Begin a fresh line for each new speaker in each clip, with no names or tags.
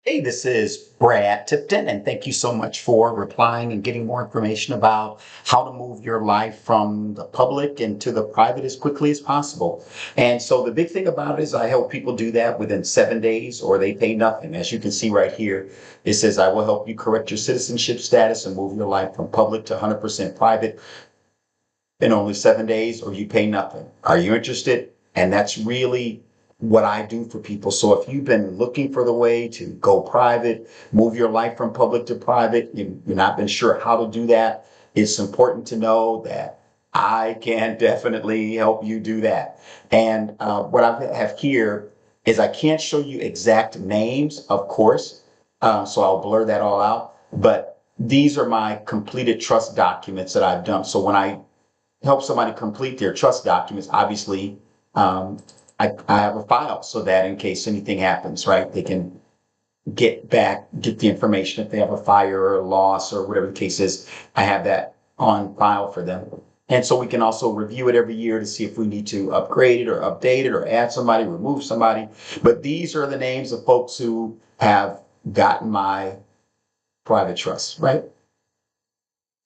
Hey, this is Brad Tipton, and thank you so much for replying and getting more information about how to move your life from the public into the private as quickly as possible. And so the big thing about it is I help people do that within 7 days or they pay nothing. As you can see right here, it says I will help you correct your citizenship status and move your life from public to 100% private in only 7 days or you pay nothing. Are you interested? And that's really what I do for people. So if you've been looking for the way to go private, move your life from public to private, you're not been sure how to do that, it's important to know that I can definitely help you do that. And what I have here is I can't show you exact names, of course, so I'll blur that all out. But these are my completed trust documents that I've done. So when I help somebody complete their trust documents, obviously, I have a file so that in case anything happens, right, they can get the information if they have a fire or a loss or whatever the case is. I have that on file for them. And so we can also review it every year to see if we need to upgrade it or update it or add somebody, remove somebody. But these are the names of folks who have gotten my private trust, right?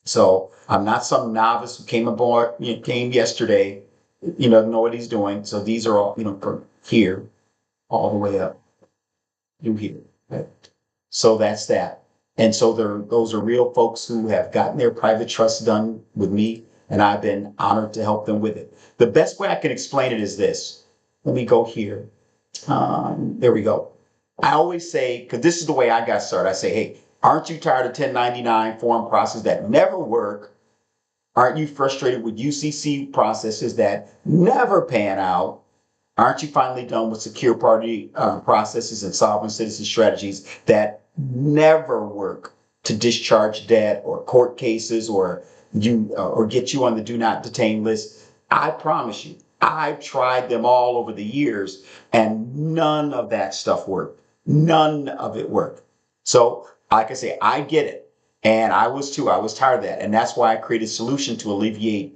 So I'm not some novice who came aboard, came yesterday, know what he's doing. So these are all, from here all the way up through here. Right? So that's that. And so those are real folks who have gotten their private trust done with me, and I've been honored to help them with it. The best way I can explain it is this. Let me go here. There we go. I always say, because this is the way I got started, I say, hey, aren't you tired of 1099 form processes that never work? Aren't you frustrated with UCC processes that never pan out? Aren't you finally done with secure party processes and sovereign citizen strategies that never work to discharge debt or court cases or get you on the do not detain list? I promise you, I've tried them all over the years and none of that stuff worked. None of it worked. So, like I say, I get it. And I was too. I was tired of that. And that's why I created a solution to alleviate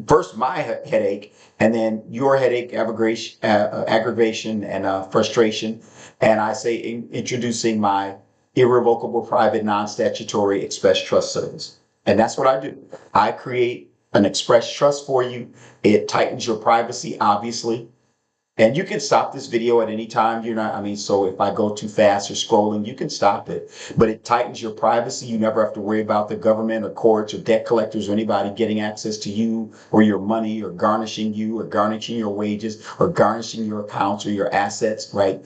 first my headache and then your headache, aggravation, and frustration. And I say introducing my irrevocable private non-statutory express trust service. And that's what I do. I create an express trust for you. It tightens your privacy, obviously. And you can stop this video at any time. So if I go too fast or scrolling, you can stop it. But it tightens your privacy. You never have to worry about the government or courts or debt collectors or anybody getting access to you or your money or garnishing you or garnishing your wages or garnishing your accounts or your assets, right?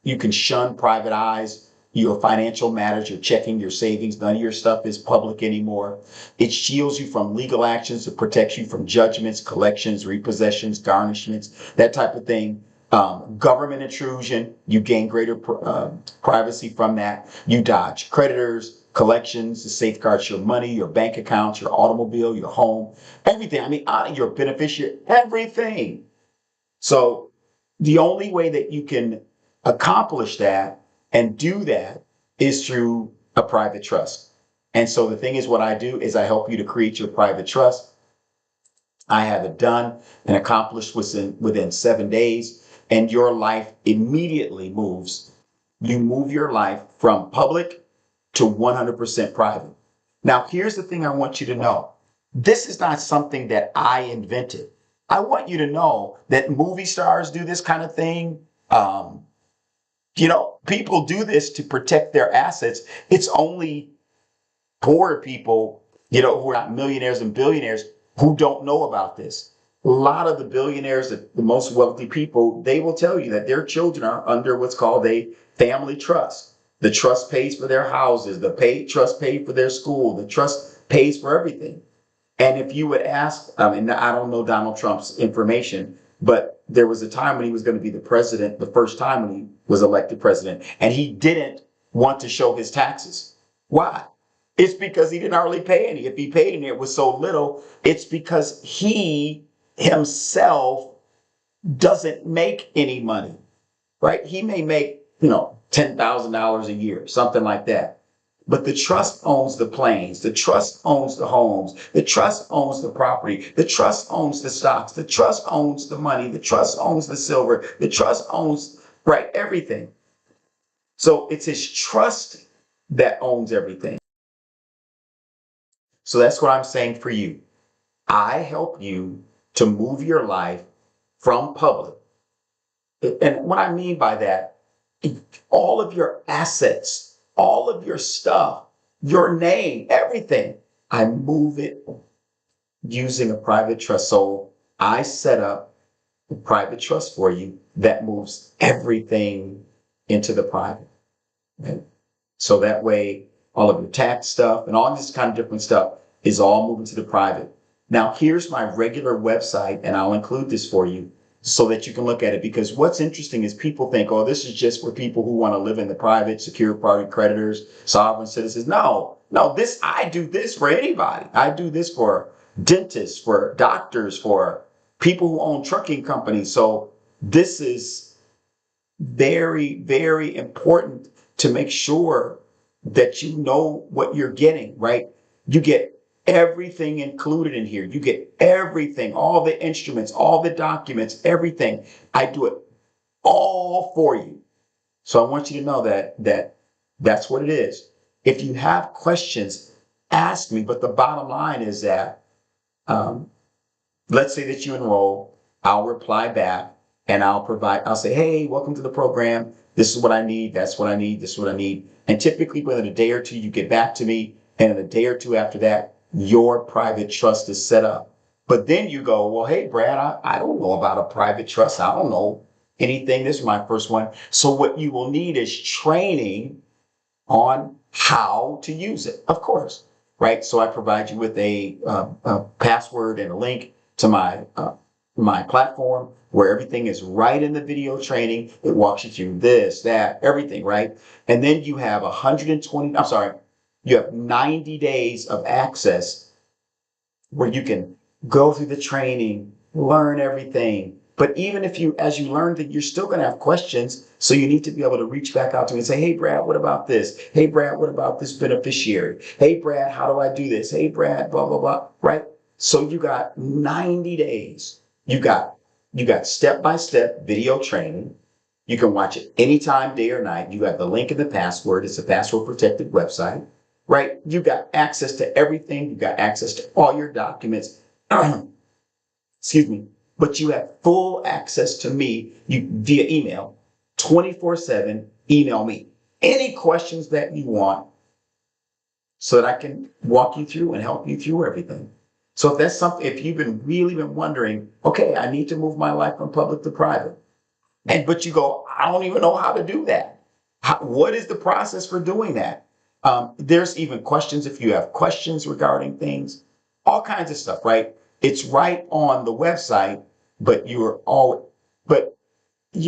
You can shun private eyes, your financial matters, your checking, your savings. None of your stuff is public anymore. It shields you from legal actions. It protects you from judgments, collections, repossessions, garnishments, that type of thing. Government intrusion, you gain greater privacy from that. You dodge creditors, collections, it safeguards your money, your bank accounts, your automobile, your home, everything. Your beneficiary, everything. So the only way that you can accomplish that and do that is through a private trust. And so the thing is, what I do is I help you to create your private trust. I have it done and accomplished within 7 days, and your life immediately moves. You move your life from public to 100% private. Now, here's the thing I want you to know. This is not something that I invented. I want you to know that movie stars do this kind of thing. People do this to protect their assets. It's only poor people, who are not millionaires and billionaires who don't know about this. A lot of the billionaires, the most wealthy people, they will tell you that their children are under what's called a family trust. The trust pays for their houses. The trust pays for their school. The trust pays for everything. And if you would ask, and I don't know Donald Trump's information, but there was a time when he was going to be the president, the first time when he was elected president, and he didn't want to show his taxes. Why? It's because he didn't hardly pay any. If he paid any, it was so little. It's because he himself doesn't make any money, right? He may make, $10,000 a year, something like that. But the trust owns the planes. The trust owns the homes. The trust owns the property. The trust owns the stocks. The trust owns the money. The trust owns the silver. The trust owns, right, everything. So it's his trust that owns everything. So that's what I'm saying for you. I help you to move your life from public. And what I mean by that, all of your assets, all of your stuff, your name, everything, I move it using a private trust. So I set up a private trust for you that moves everything into the private. Okay? So that way, all of your tax stuff and all this kind of different stuff is all moving to the private. Now, here's my regular website, and I'll include this for you so that you can look at it. Because what's interesting is people think, oh, this is just for people who want to live in the private, secure party creditors, sovereign citizens. No, I do this for anybody. I do this for dentists, for doctors, for people who own trucking companies. So this is very, very important to make sure that you know what you're getting, right? You get everything included in here. You get everything, all the instruments, all the documents, everything. I do it all for you. So I want you to know that's what it is. If you have questions, ask me. But the bottom line is that um, let's say that you enroll, I'll reply back and I'll say, hey, welcome to the program. This is what I need. That's what I need. This is what I need. And typically within a day or two, you get back to me. And in a day or two after that, your private trust is set up. But then you go, well, hey, Brad, I don't know about a private trust. I don't know anything. This is my first one. So what you will need is training on how to use it, of course, right? So I provide you with a password and a link to my platform where everything is right in the video training. It walks you through this, that, everything, right? And then you have 90 days of access where you can go through the training, learn everything. But even if as you learn that, you're still going to have questions. So you need to be able to reach back out to me and say, hey, Brad, what about this? Hey, Brad, what about this beneficiary? Hey, Brad, how do I do this? Hey, Brad, blah, blah, blah, right? So you got 90 days. You got step-by-step video training. You can watch it anytime, day or night. You got the link and the password. It's a password protected website, right? You got access to everything. You got access to all your documents. Excuse me. But you have full access to me via email, 24/7. Email me any questions that you want so that I can walk you through and help you through everything. So if that's something, if you've really been wondering, okay, I need to move my life from public to private, but you go, I don't even know how to do that. What is the process for doing that? There's even questions if you have questions regarding things, all kinds of stuff, right? It's right on the website, but you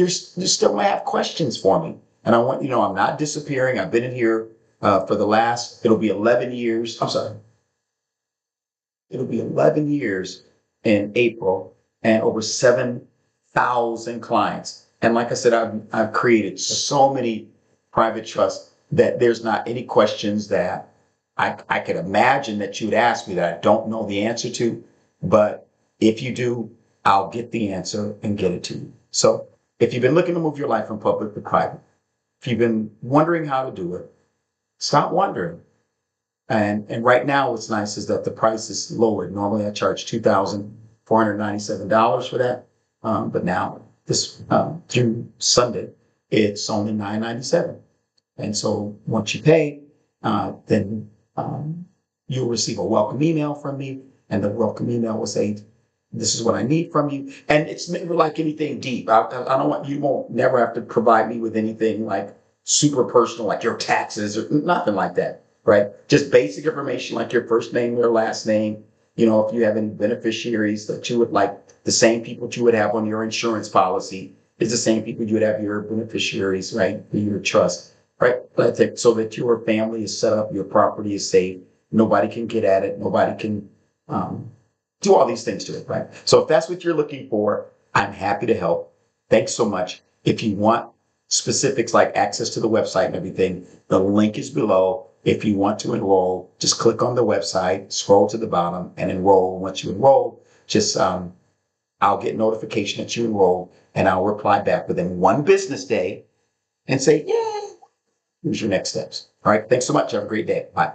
still may have questions for me. And I want you to know I'm not disappearing. I've been in here for it'll be 11 years. I'm sorry. It'll be 11 years in April and over 7,000 clients. And like I said, I've created so many private trusts that there's not any questions that I could imagine that you would ask me that I don't know the answer to. But if you do, I'll get the answer and get it to you. So if you've been looking to move your life from public to private, if you've been wondering how to do it, stop wondering. And right now, what's nice is that the price is lowered. Normally, I charge $2,497 for that, but now through Sunday, it's only $997. And so once you pay, then you'll receive a welcome email from me, and the welcome email will say, "This is what I need from you." And it's never like anything deep. I don't want you won't never have to provide me with anything like super personal, like your taxes or nothing like that. Right? Just basic information like your first name, your last name. You know, if you have any beneficiaries that you would like, the same people you would have on your insurance policy is the same people you would have your beneficiaries, right? Your trust, right? So that your family is set up, your property is safe. Nobody can get at it. Nobody can do all these things to it, right? So if that's what you're looking for, I'm happy to help. Thanks so much. If you want specifics like access to the website and everything, the link is below. If you want to enroll, just click on the website, scroll to the bottom, and enroll. Once you enroll, just I'll get notification that you enrolled, and I'll reply back within one business day and say, "Yay, here's your next steps. All right. Thanks so much. Have a great day. Bye.